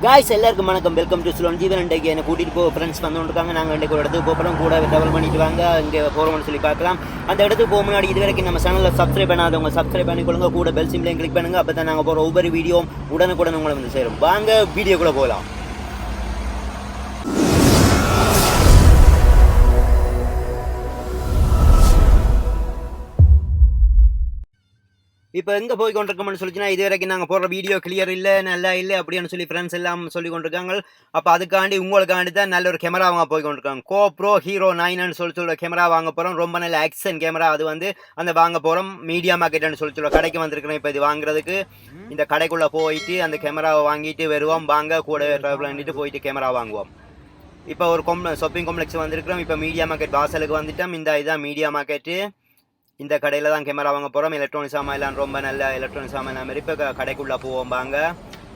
Guys எல்லாருக்கும் வணக்கம். Welcome to Ceylon. Jeevan இன்றைக்கு என்னை கூட்டிகிட்டு ஃப்ரெண்ட்ஸ் வந்துருக்காங்க. நாங்கள் இன்றைக்கு ஒரு இடத்துக்கு போகிறோம். கூட ட்ராவல் பண்ணிட்டு வாங்க, இங்கே போகிறோம்னு சொல்லி பார்க்கலாம். அந்த இடத்துக்கு போக முன்னாடி இது வரைக்கும் நம்ம சேனலில் சப்ஸ்கிரைப் பண்ணாதவங்க சப்ஸ்கிரைப் பண்ணிக்கொள்ளுங்க. கூட பெல் சிம்லையும் கிளிக் பண்ணுங்கள். அப்போ தான் நாங்கள் போகிற ஒவ்வொரு வீடியோ உடனுக்குடன் உங்களை வந்து சேரும். வாங்க வீடியோக்குள்ளே போகலாம். இப்போ எங்கே போய் கொண்டிருக்கோம்னு சொல்லிச்சுன்னா, இது வரைக்கும் நாங்கள் போடுற வீடியோ கிளியர் இல்லை, நல்லா இல்லை அப்படின்னு சொல்லி ஃப்ரெண்ட்ஸ் எல்லாம் சொல்லி கொண்டிருக்காங்க. அப்போ அதுக்காண்டி உங்களுக்காண்டி தான் நல்ல ஒரு கேமரா வாங்க போய் கொண்டிருக்காங்க. GoPro Hero 9ன்னு சொல்ல கேமரா வாங்க போகிறோம். ரொம்ப நல்ல ஆக்ஷன் கேமரா. அது வந்து அந்த வாங்க போகிறோம். மீடியா மார்க்கெட்னு சொல்ல கடைக்கு வந்திருக்கிறோம். இப்போ இது வாங்குறதுக்கு இந்த கடைக்குள்ளே போயிட்டு அந்த கேமராவை வாங்கிட்டு வருவோம். வாங்க கூட ட்ராவல் பண்ணிட்டு போயிட்டு கேமரா வாங்குவோம். இப்போ ஒரு ஷாப்பிங் காம்ப்ளெக்ஸ் வந்திருக்கிறோம். இப்போ மீடியா மார்க்கெட் வாசலுக்கு வந்துட்டோம். இதுதான் மீடியா மார்க்கெட்டு. இந்த கடையில் தான் கேமரா வாங்க போகிறோம். எலக்ட்ரானிக் சாமான் ரொம்ப நல்ல எலக்ட்ரானிக் சாமான் மாதிரி. இப்போ கடைக்குள்ளே போவோம். வாங்க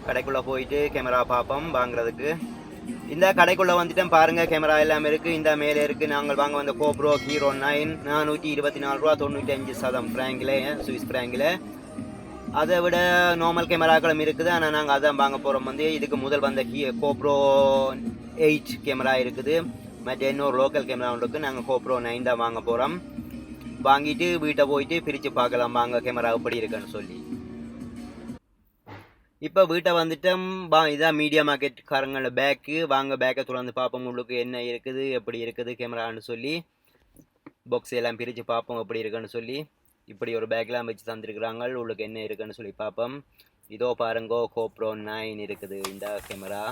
கடைக்குள்ளே போயிட்டு கேமரா பார்ப்போம் வாங்குறதுக்கு. இந்த கடைக்குள்ளே வந்துட்டோம். பாருங்கள், கேமரா எல்லாமே இருக்குது. இந்த மேலே இருக்குது. நாங்கள் வாங்க வந்த GoPro Hero 9 424 ரூபா 95% ஃப்ராங்கில், சுவிஸ் ஃப்ராங்கில். அதை விட நார்மல் கேமராக்களும் இருக்குது. ஆனால் நாங்கள் அதான் வாங்க போகிறோம். வந்து இதுக்கு முதல் வந்த GoPro 8 கேமரா இருக்குது. மற்ற இன்னொரு லோக்கல் கேமரா ஒன்று இருக்குது. நாங்கள் GoPro 9 தான் வாங்க போகிறோம். வாங்கிட்டு வீட்டை போயிட்டு பிரித்து பார்க்கலாம் வாங்க கேமரா எப்படி இருக்குன்னு சொல்லி. இப்போ வீட்டை வந்துட்டோம். இதான் மீடியா மார்க்கெட்காரங்களோட பேக்கு. வாங்க பேக்கை தொடர்ந்து பார்ப்போம் உள்ளுக்கு என்ன இருக்குது, எப்படி இருக்குது கேமரான்னு சொல்லி. பாக்ஸ் எல்லாம் பிரித்து பார்ப்போம் எப்படி இருக்குன்னு சொல்லி. இப்படி ஒரு பேக்லாம் வச்சு தந்துருக்குறாங்க. உள்ளுக்கு என்ன இருக்குன்னு சொல்லி பார்ப்போம். இதோ பாருங்கோ, GoPro 9 இருக்குது. இந்த கேமரா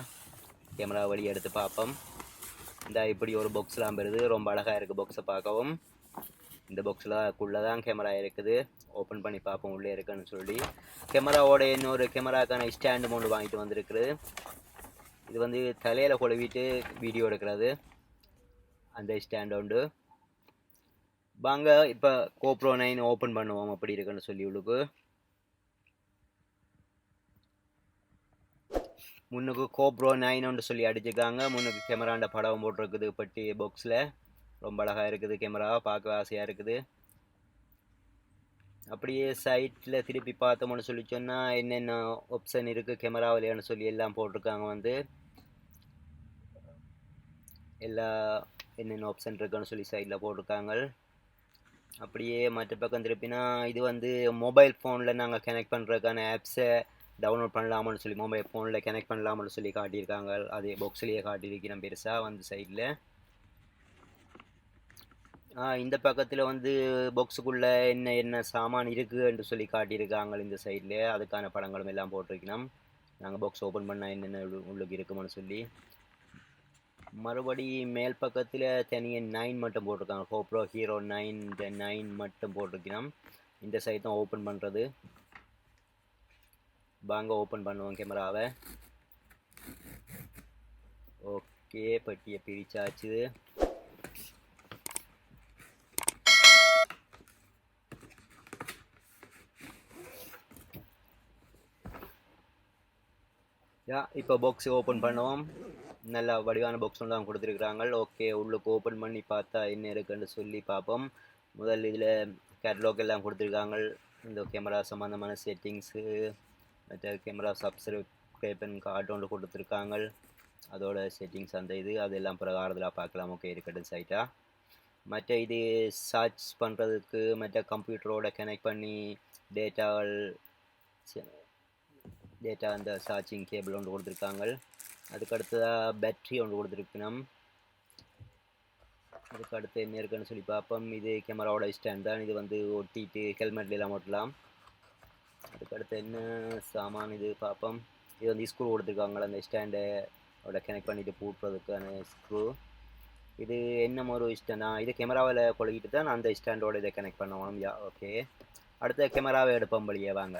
வழி எடுத்து பார்ப்போம். இந்த இப்படி ஒரு பாக்ஸ்லாம் வருது. ரொம்ப அழகாக இருக்குது பாக்ஸை பார்க்கவும். இந்த பாக்ஸில் தான் கேமரா இருக்குது. ஓப்பன் பண்ணி பார்ப்போம் உள்ளே இருக்குன்னு சொல்லி. கேமராவோட இன்னொரு கேமராக்கான ஸ்டாண்டு ஒன்று வாங்கிட்டு வந்திருக்குது. இது வந்து தலையில் கொழுவிட்டு வீடியோ எடுக்கிறது. அந்த ஸ்டாண்டு உண்டு. வாங்க இப்போ GoPro 9 ஓப்பன் பண்ணுவோம் அப்படி இருக்குன்னு சொல்லி. உள்ளுக்கு முன்னுக்கு GoPro 9 ஒன்று சொல்லி அடிச்சுக்காங்க. முன்னுக்கு கேமராண்ட படம் போட்டிருக்குது பட்டி பாக்ஸில். ரொம்ப அழகாக இருக்குது. கேமரா பார்க்க ஆசையாக இருக்குது. அப்படியே சைட்டில் திருப்பி பார்த்தோம்னு சொல்லி சொன்னால் என்னென்ன ஆப்ஷன் இருக்குது கேமராவில்னு சொல்லி எல்லாம் போட்டிருக்காங்க. வந்து எல்லா என்னென்ன ஆப்ஷன் இருக்குன்னு சொல்லி சைடில் போட்டிருக்காங்க. அப்படியே மற்ற பக்கம் திருப்பினா இது வந்து மொபைல் ஃபோனில் நாங்கள் கனெக்ட் பண்ணுறதுக்கான ஆப்ஸை டவுன்லோட் பண்ணலாமான்னு சொல்லி மொபைல் ஃபோனில் கனெக்ட் பண்ணலாமான்னு சொல்லி காட்டியிருக்காங்க. அதே பாக்ஸ்லேயே காட்டியிருக்கிறேன் பெருசாக வந்து சைடில். இந்த பக்கத்தில் வந்து பாக்ஸுக்குள்ளே என்ன சாமான் இருக்குன்னு சொல்லி காட்டியிருக்காங்க இந்த சைடில். அதுக்கான படங்களும் எல்லாம் போட்டிருக்கணும். நாங்கள் பாக்ஸ் ஓப்பன் பண்ணால் என்னென்ன உள்ளுக்கு இருக்குமான்னு சொல்லி. மறுபடி மேல் பக்கத்தில் தனியாக 9 மட்டும் போட்டிருக்காங்க. GoPro Hero 9 இந்த 9 மட்டும் போட்டிருக்கணும். இந்த சைட் தான் ஓப்பன் பண்ணுறது. வாங்க ஓப்பன் பண்ணுவோம் கேமராவை. ஓகே, பட்டியை பிரிச்சாச்சு. இப்போ பாக்ஸ் ஓப்பன் பண்ணுவோம். நல்ல வடிவான பாக்ஸ் ஒன்று தான் கொடுத்துருக்குறாங்க. ஓகே, உள்ளுக்கு ஓப்பன் பண்ணி பார்த்தா என்ன இருக்குன்னு சொல்லி பார்ப்போம். முதல் இதில் கேட்லாக் எல்லாம் கொடுத்துருக்காங்க. இந்த கேமரா சம்மந்தமான செட்டிங்ஸு, மற்ற கேமரா சப்ஸ்கிரைபன் கார்டு ஒன்று கொடுத்துருக்காங்க. அதோட செட்டிங்ஸ் அந்த இது அதெல்லாம் பிரகாரத்தில் பார்க்கலாம். ஓகே, இருக்கட்டும் சைட்டாக. மற்ற இது சர்ச் பண்ணுறதுக்கு மற்ற கம்ப்யூட்டரோட கனெக்ட் பண்ணி டேட்டா அந்த சார்ஜிங் கேபிள் ஒன்று கொடுத்துருக்காங்க. அதுக்கு அடுத்ததாக பேட்ரி ஒன்று கொடுத்துருக்கணும். அதுக்கு அடுத்து என்ன இருக்குன்னு சொல்லி பார்ப்போம். இது கேமராவோட ஸ்டாண்ட் தான். இது வந்து ஒட்டிட்டு ஹெல்மெட்லாம் ஓட்டலாம். அதுக்கு அடுத்து என்ன சாமான் இது பார்ப்போம். இது வந்து ஸ்க்ரூ கொடுத்துருக்காங்க. அந்த ஸ்டாண்டோட கனெக்ட் பண்ணிவிட்டு பூட்டுறதுக்கான ஸ்க்ரூ. இது என்ன ஒரு ஸ்டாண்டா, இது கேமராவில் கொழுகிட்டு தான் அந்த ஸ்டாண்டோட இதை கனெக்ட் பண்ணுவோம். ஓகே, அடுத்த கேமராவை எடுப்போம் வழியே வாங்க.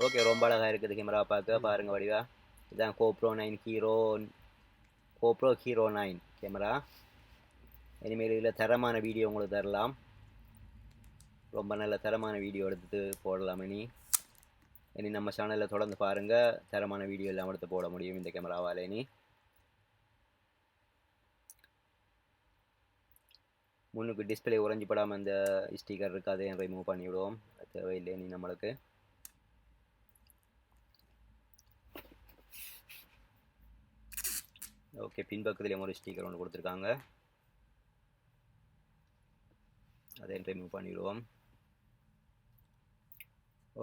ஓகே, ரொம்ப அழகாக இருக்குது கேமரா பார்க்க. பாருங்கள் வடிவா. இதுதான் GoPro 9 கேமரா. இனிமேல் இதில் தரமான வீடியோ உங்களுக்கு தரலாம். ரொம்ப நல்ல தரமான வீடியோ எடுத்து போடலாம். இனி நம்ம சேனலில் தொடர்ந்து பாருங்கள். தரமான வீடியோ எல்லாம் எடுத்து போட முடியும் இந்த கேமராவால். இனி முன்னுக்கு டிஸ்பிளே உறைஞ்சி படாமல் அந்த ஸ்டிக்கர் இருக்குது, அதையும் ரிமூவ் பண்ணிவிடுவோம். தேவையில்லை இனி நம்மளுக்கு. ஓகே, பின்பக்கத்துலேயும் ஒரு ஸ்டிக்கர் ஒன்று கொடுத்துருக்காங்க, அதை ரிமூவ் பண்ணிடுவோம்.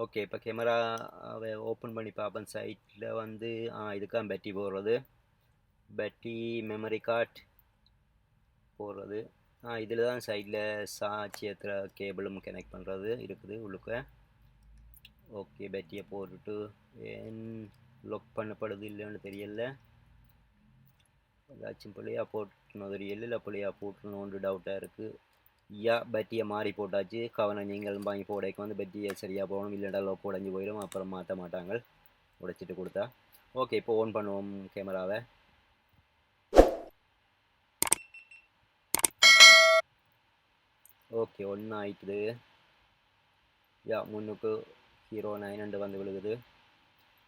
ஓகே, இப்போ கேமராவை ஓப்பன் பண்ணி பார்ப்பேன். சைட்டில் வந்து இதுக்காக பேட்டரி போடுறது, பேட்டரி மெமரி கார்டு போடுறது. இதில் தான் சைடில் சார்ஜ் ஏற்றுற கேபிளும் கனெக்ட் பண்ணுறது இருக்குது உள்ளுக்க. ஓகே, பேட்டரியை போட்டுட்டு ஏன் லாக் பண்ணப்படுது இல்லைன்னு தெரியல. ஏதாச்சும் பிள்ளையாக போட்டுனது தெரியல, இல்லை பிள்ளையாக போட்டுணுன்னு டவுட்டாக இருக்குது. பேட்டரியை மாறி போட்டாச்சு. கவனம் நீங்களும் வாங்கி போடைக்கு வந்து பேட்டரியை சரியாக போகணும், இல்லைடா லோப் உடஞ்சி போயிடும், அப்புறம் மாற்ற மாட்டாங்க உடைச்சிட்டு கொடுத்தா. ஓகே, இப்போ ஓன் பண்ணுவோம் கேமராவை. ஓகே, ஒன்று ஆயிட்டுது. முன்னுக்கு 09 வந்து விழுகுது.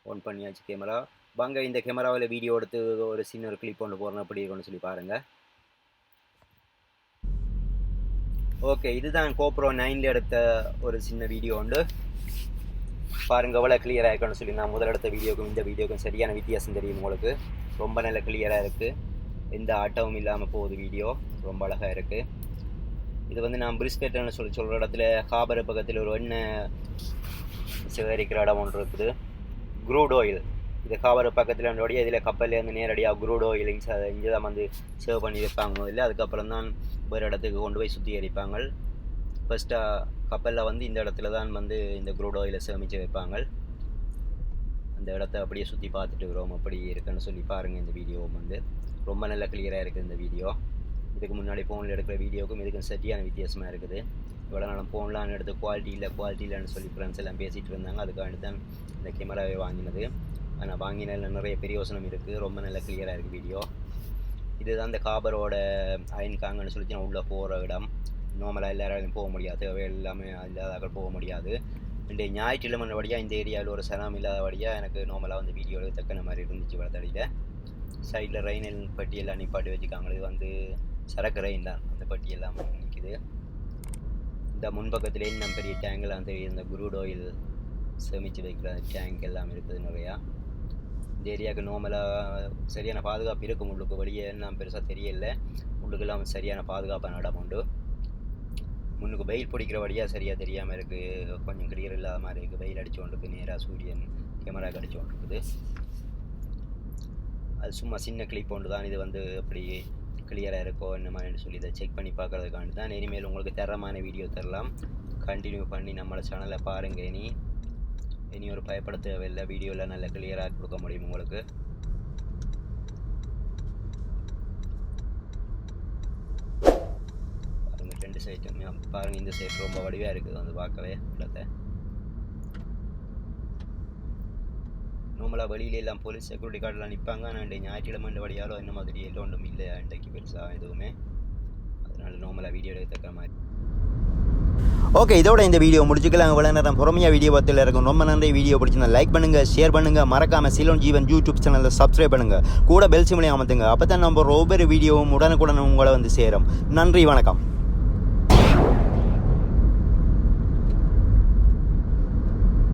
ஓன் பண்ணியாச்சு கேமரா. வாங்க இந்த கேமராவில் வீடியோ எடுத்து ஒரு சின்ன ஒரு கிளிப் ஒன்று போடுறோம், அப்படி இருக்குன்னு சொல்லி பாருங்கள். ஓகே, இதுதான் GoPro 9 எடுத்த ஒரு சின்ன வீடியோ உண்டு. பாருங்கள் எவ்வளோ கிளியராக இருக்குன்னு சொல்லி. நான் முதல் எடுத்த வீடியோக்கும் இந்த வீடியோக்கும் சரியான வித்தியாசம் தெரியும் உங்களுக்கு. ரொம்ப நல்ல கிளியராக இருக்குது, எந்த ஆட்டமும் இல்லாமல் போகுது. வீடியோ ரொம்ப அழகாக இருக்குது. இது வந்து நான் பிரிஸ்கெட்னு சொல்கிற இடத்துல ஹாபர் பக்கத்தில் ஒரு எண்ணெய் சேகரிக்கிற இடம் ஒன்று இருக்குது, க்ரூட் ஆயில். இது ஹாபர் பக்கத்தில் என்னுடைய இதில் கப்பல்லேருந்து நேரடியாக க்ரூட் ஆயில் இங்கே தான் வந்து சேவ் பண்ணி வைப்பாங்க. இல்லை அதுக்கப்புறம் தான் வேறு இடத்துக்கு கொண்டு போய் சுத்திகரிப்பாங்க. ஃபஸ்ட்டாக கப்பலில் வந்து இந்த இடத்துல தான் வந்து இந்த க்ரூட் ஆயிலை சேமித்து வைப்பாங்க. அந்த இடத்த அப்படியே சுற்றி பார்த்துட்டு இருக்கிறோம், அப்படி இருக்குன்னு சொல்லி பாருங்கள். இந்த வீடியோவும் வந்து ரொம்ப நல்ல கிளியராக இருக்குது இந்த வீடியோ. இதுக்கு முன்னாடி ஃபோனில் எடுக்கிற வீடியோக்கும் இதுக்கும் சரியான வித்தியாசமாக இருக்குது. இவ்வளோ நாளும் ஃபோன்லாம் எடுத்து குவாலிட்டி இல்லைன்னு சொல்லி ஃப்ரெண்ட்ஸ் எல்லாம் பேசிகிட்டு இருந்தாங்க. அதுக்காண்டி தான் இந்த கேமராவை வாங்கினது. ஆனால் வாங்கினதில் நிறைய பிரயோசனம் இருக்குது, ரொம்ப நல்ல கிளியராக இருக்குது வீடியோ. இதுதான் இந்த காபரோட அயன்காங்கன்னு சொல்லி நான் உள்ளே போகிற இடம். நார்மலாக எல்லாராலையும் போக முடியாது, தேவை எல்லாமே இல்லாத போக முடியாது. இந்த ஞாயிற்றுக்கிழமைபடியாக இந்த ஏரியாவில் ஒரு சனம் இல்லாதபடியாக எனக்கு நார்மலாக வந்து வீடியோ தக்கன மாதிரி இருந்துச்சு. வளர்த்தடியில் சைடில் ரெயின் பட்டியெல்லாம் நிப்பாட்டி வச்சுக்காங்க. இது வந்து சரக்கு ரெயின் தான், அந்த பட்டியெல்லாம் நிற்கிது. இந்த முன்பக்கத்திலே இன்னும் பெரிய டேங்கெல்லாம் தெரியுது, இந்த க்ரூட் ஆயில் சேமித்து வைக்கிற டேங்க் எல்லாம் இருக்குது நிறையா. இந்த ஏரியாவுக்கு நார்மலாக சரியான பாதுகாப்பு இருக்கும். உள்ளுக்கு வெளியே நான் பெருசாக தெரியல, உள்ளுக்கெல்லாம் சரியான பாதுகாப்பான இடம் உண்டு. முன்னுக்கு வெயில் பிடிக்கிறபடியாக சரியாக தெரியாமல் இருக்குது, கொஞ்சம் கிளியர் இல்லாத மாதிரி இருக்குது. வெயில் அடித்து கொண்டிருக்கு, நேராக சூரியன் கேமரா அடித்து கொண்டிருக்குது. அது சும்மா சின்ன கிளிப் ஒன்று தான். இது வந்து அப்படி கிளியராக இருக்கோ என்ன மாதிரி சொல்லி இதை செக் பண்ணி பார்க்குறதுக்காண்டி தான். இனிமேல் உங்களுக்கு தரமான வீடியோ தரலாம், கண்டினியூ பண்ணி நம்மளோட சேனலை பாருங்கள். இனி ஒரு பயப்பட தேவையில்லை, வீடியோவில் நல்ல கிளியராக கொடுக்க முடியும் உங்களுக்கு. பாருங்கள் ரெண்டு சைட்டும் பாருங்கள். இந்த சைட் ரொம்ப வடிவாக இருக்குது வந்து பார்க்கவே இடத்தை. நார்மலாக வெளியில எல்லாம் போலீஸ் செக்யூரிட்டி கார்டெலாம் நிற்பாங்க. ஆனால் இந்த ஞாயிற்றுக்கிழமை வழியாலோ என்ன மாதிரி எல்லாம் ஒன்றும் இல்லை இன்றைக்கு பெருசாக எதுவுமே. அதனால் நார்மலாக வீடியோ எடுத்துக்கிற மாதிரி. ஓகே, இதோட இந்த வீடியோ முடிச்சுக்கலாம். இவ்வளோ நேரம் பொறுமையாக வீடியோ பார்த்துல இருக்கும். ரொம்ப நன்றி. வீடியோ பிடிச்சிருந்தா லைக் பண்ணுங்கள், ஷேர் பண்ணுங்கள், மறக்காமல் சீலோன் ஜீவன் யூடியூப் சேனலில் சப்ஸ்கிரைப் பண்ணுங்கள், கூட பெல் சிம்லையும் அமர்த்துங்க. அப்போ தான் நம்ம ஒவ்வொரு வீடியோவும் உடனுக்குடன் உங்களை வந்து சேரும். நன்றி, வணக்கம்.